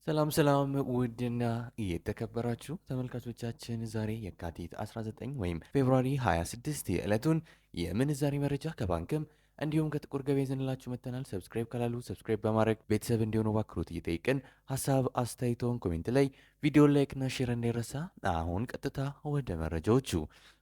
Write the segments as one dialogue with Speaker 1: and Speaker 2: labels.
Speaker 1: ሰላም ሰላም ውድና የተከበራችሁ ተመልካቾቻችን ዛሬ የካቲት 19 ወይም ፌብሩዋሪ 26 የዕለቱን የምንዛሬ መረጃ ከባንክም እንዲሁም ከጥቁር ገበያ ይዘንላችሁ መጥተናል። ሰብስክራይብ ካላሉ ሰብስክራይብ በማድረግ ቤተሰብ እንዲሆኑ በአክብሮት እየጠየቅን ሀሳብ አስተያየቶን ኮሜንት ላይ ቪዲዮ ላይክና ሼር እንዳይረሳ። አሁን ቀጥታ ወደ መረጃዎቹ።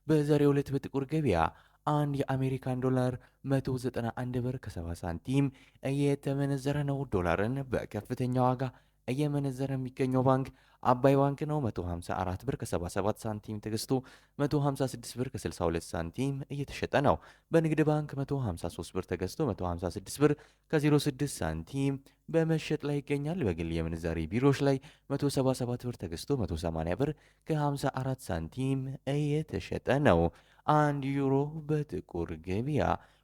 Speaker 1: በዛሬው ዕለት በጥቁር ገበያ አንድ የአሜሪካን ዶላር 191 ብር ከ70 ሳንቲም እየተመነዘረ ነው። ዶላርን በከፍተኛ ዋጋ እየመነዘረ የሚገኘው ባንክ አባይ ባንክ ነው። 154 ብር ከ77 ሳንቲም ተገዝቶ 156 ብር ከ62 ሳንቲም እየተሸጠ ነው። በንግድ ባንክ 153 ብር ተገዝቶ 156 ብር ከ06 ሳንቲም በመሸጥ ላይ ይገኛል። በግል የምንዛሬ ቢሮዎች ላይ 177 ብር ተገዝቶ 180 ብር ከ54 ሳንቲም እየተሸጠ ነው። አንድ ዩሮ በጥቁር ገበያ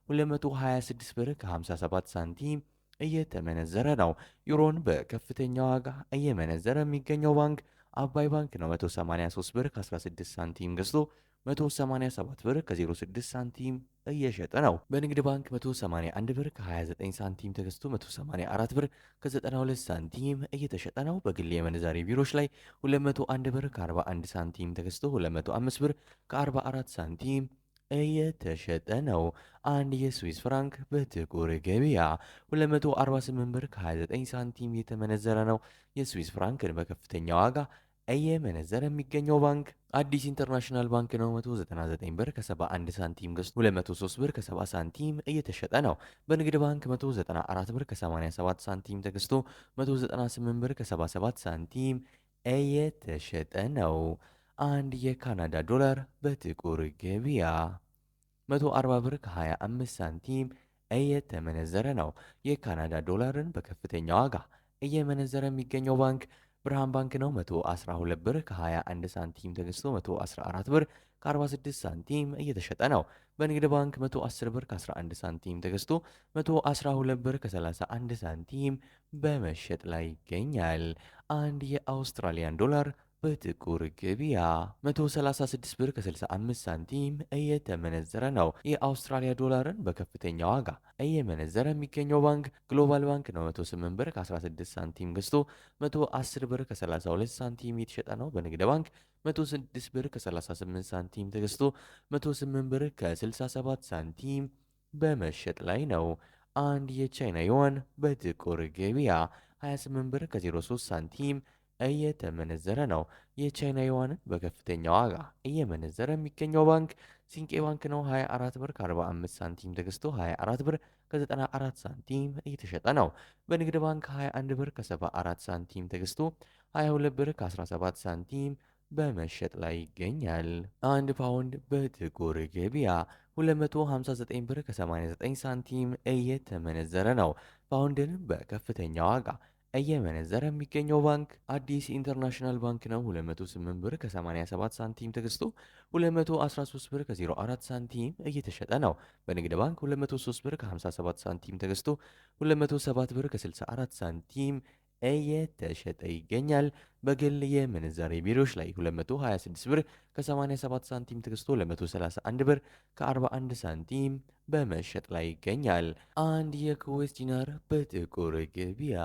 Speaker 1: 226 ብር ከ57 ሳንቲም እየተመነዘረ ነው። ዩሮን በከፍተኛ ዋጋ እየመነዘረ የሚገኘው ባንክ አባይ ባንክ ነው። 183 ብር ከ16 ሳንቲም ገዝቶ 187 ብር ከ06 ሳንቲም እየሸጠ ነው። በንግድ ባንክ 181 ብር ከ29 ሳንቲም ተገዝቶ 184 ብር ከ92 ሳንቲም እየተሸጠ ነው። በግል የምንዛሬ ቢሮዎች ላይ 201 ብር ከ41 ሳንቲም ተገዝቶ 205 ብር ከ44 ሳንቲም እየተሸጠ ነው። አንድ የስዊስ ፍራንክ በጥቁር ገበያ 248 ብር ከ29 ሳንቲም የተመነዘረ ነው። የስዊስ ፍራንክን በከፍተኛ ዋጋ እየመነዘረ የሚገኘው ባንክ አዲስ ኢንተርናሽናል ባንክ ነው። 199 ብር ከ71 ሳንቲም ገዝቶ 203 ብር ከ70 ሳንቲም እየተሸጠ ነው። በንግድ ባንክ 194 ብር ከ87 ሳንቲም ተገዝቶ 198 ብር ከ77 ሳንቲም እየተሸጠ ነው። አንድ የካናዳ ዶላር በጥቁር ገበያ 140 ብር ከ25 ሳንቲም እየተመነዘረ ነው። የካናዳ ዶላርን በከፍተኛ ዋጋ እየመነዘረ የሚገኘው ባንክ ብርሃን ባንክ ነው። 112 ብር ከ21 ሳንቲም ተገዝቶ 114 ብር ከ46 ሳንቲም እየተሸጠ ነው። በንግድ ባንክ 110 ብር ከ11 ሳንቲም ተገዝቶ 112 ብር ከ31 ሳንቲም በመሸጥ ላይ ይገኛል። አንድ የአውስትራሊያን ዶላር በጥቁር ገበያ 136 ብር ከ65 ሳንቲም እየተመነዘረ ነው። የአውስትራሊያ ዶላርን በከፍተኛ ዋጋ እየመነዘረ የሚገኘው ባንክ ግሎባል ባንክ ነው። 108 ብር ከ16 ሳንቲም ገዝቶ 110 ብር ከ32 ሳንቲም እየተሸጠ ነው። በንግድ ባንክ 106 ብር ከ38 ሳንቲም ተገዝቶ 108 ብር ከ67 ሳንቲም በመሸጥ ላይ ነው። አንድ የቻይና ዩዋን በጥቁር ገበያ 28 ብር ከ03 ሳንቲም እየተመነዘረ ነው። የቻይና ዩዋንን በከፍተኛ ዋጋ እየመነዘረ የሚገኘው ባንክ ሲንቄ ባንክ ነው። 24 ብር ከ45 ሳንቲም ተገዝቶ 24 ብር ከ94 ሳንቲም እየተሸጠ ነው። በንግድ ባንክ 21 ብር ከ74 ሳንቲም ተገዝቶ 22 ብር ከ17 ሳንቲም በመሸጥ ላይ ይገኛል። አንድ ፓውንድ በጥቁር ገበያ 259 ብር ከ89 ሳንቲም እየተመነዘረ ነው። ፓውንድን በከፍተኛ ዋጋ እየመነዘረ የሚገኘው ባንክ አዲስ ኢንተርናሽናል ባንክ ነው። 208 ብር ከ87 ሳንቲም ተገዝቶ 213 ብር ከ04 ሳንቲም እየተሸጠ ነው። በንግድ ባንክ 203 ብር ከ57 ሳንቲም ተገዝቶ 207 ብር ከ64 ሳንቲም እየተሸጠ ይገኛል። በግል የምንዛሬ ቢሮዎች ላይ 226 ብር ከ87 ሳንቲም ተገዝቶ 231 ብር ከ41 ሳንቲም በመሸጥ ላይ ይገኛል። አንድ የኩዌስ ዲናር በጥቁር ገበያ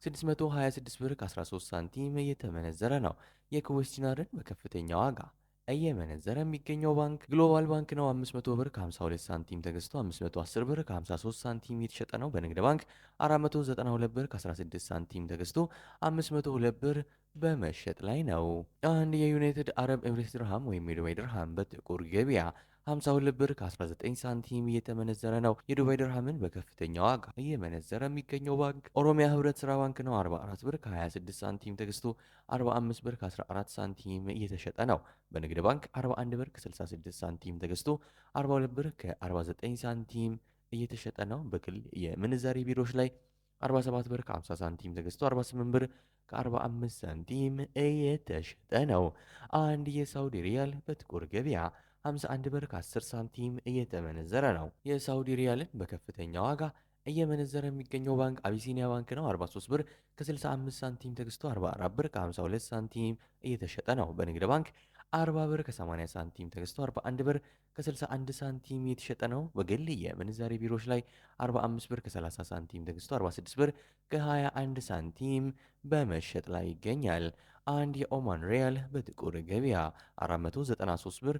Speaker 1: 626 ብር ከ13 ሳንቲም እየተመነዘረ ነው። የኩዌስ ዲናርን በከፍተኛ ዋጋ እየመነዘረ የሚገኘው ባንክ ግሎባል ባንክ ነው። 500 ብር ከ52 ሳንቲም ተገዝቶ 510 ብር ከ53 ሳንቲም እየተሸጠ ነው። በንግድ ባንክ 492 ብር ከ16 ሳንቲም ተገዝቶ 502 ብር በመሸጥ ላይ ነው። አንድ የዩናይትድ አረብ ኤምሬትስ ድርሃም ወይም የዱባይ ድርሃም በጥቁር ገበያ 52 ብር ከ19 ሳንቲም እየተመነዘረ ነው። የዱባይ ድርሃምን በከፍተኛ ዋጋ እየመነዘረ የሚገኘው ባንክ ኦሮሚያ ህብረት ስራ ባንክ ነው። 44 ብር ከ26 ሳንቲም ተገዝቶ 45 ብር ከ14 ሳንቲም እየተሸጠ ነው። በንግድ ባንክ 41 ብር ከ66 ሳንቲም ተገዝቶ 42 ብር ከ49 ሳንቲም እየተሸጠ ነው። በግል የምንዛሬ ቢሮዎች ላይ 47 ብር ከ50 ሳንቲም ተገዝቶ 48 ብር ከ45 ሳንቲም እየተሸጠ ነው። አንድ የሳውዲ ሪያል በጥቁር ገበያ 51 ብር ከ10 ሳንቲም እየተመነዘረ ነው። የሳውዲ ሪያልን በከፍተኛ ዋጋ እየመነዘረ የሚገኘው ባንክ አቢሲኒያ ባንክ ነው። 43 ብር ከ65 ሳንቲም ተገዝቶ 44 ብር ከ52 ሳንቲም እየተሸጠ ነው። በንግድ ባንክ 40 ብር ከ80 ሳንቲም ተገዝቶ 41 ብር ከ61 ሳንቲም የተሸጠ ነው። በግል የምንዛሬ ቢሮዎች ላይ 45 ብር ከ30 ሳንቲም ተገዝቶ 46 ብር ከ21 ሳንቲም በመሸጥ ላይ ይገኛል። አንድ የኦማን ሪያል በጥቁር ገበያ 493 ብር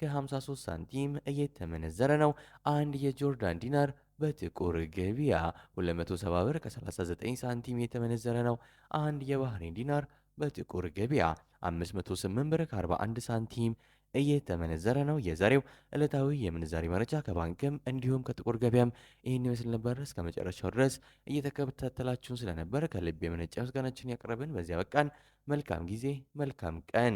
Speaker 1: ከ53 ሳንቲም እየተመነዘረ ነው። አንድ የጆርዳን ዲናር በጥቁር ገበያ 270 ብር ከ39 ሳንቲም እየተመነዘረ ነው። አንድ የባህሬን ዲናር በጥቁር ገበያ 508 ብር ከ41 ሳንቲም እየተመነዘረ ነው። የዛሬው ዕለታዊ የምንዛሬ መረጃ ከባንክም እንዲሁም ከጥቁር ገበያም ይህን ይመስል ነበር። እስከ መጨረሻው ድረስ እየተከታተላችሁን ስለነበር ከልብ የመነጨ ምስጋናችን ያቀረብን በዚያ በቃን። መልካም ጊዜ፣ መልካም ቀን።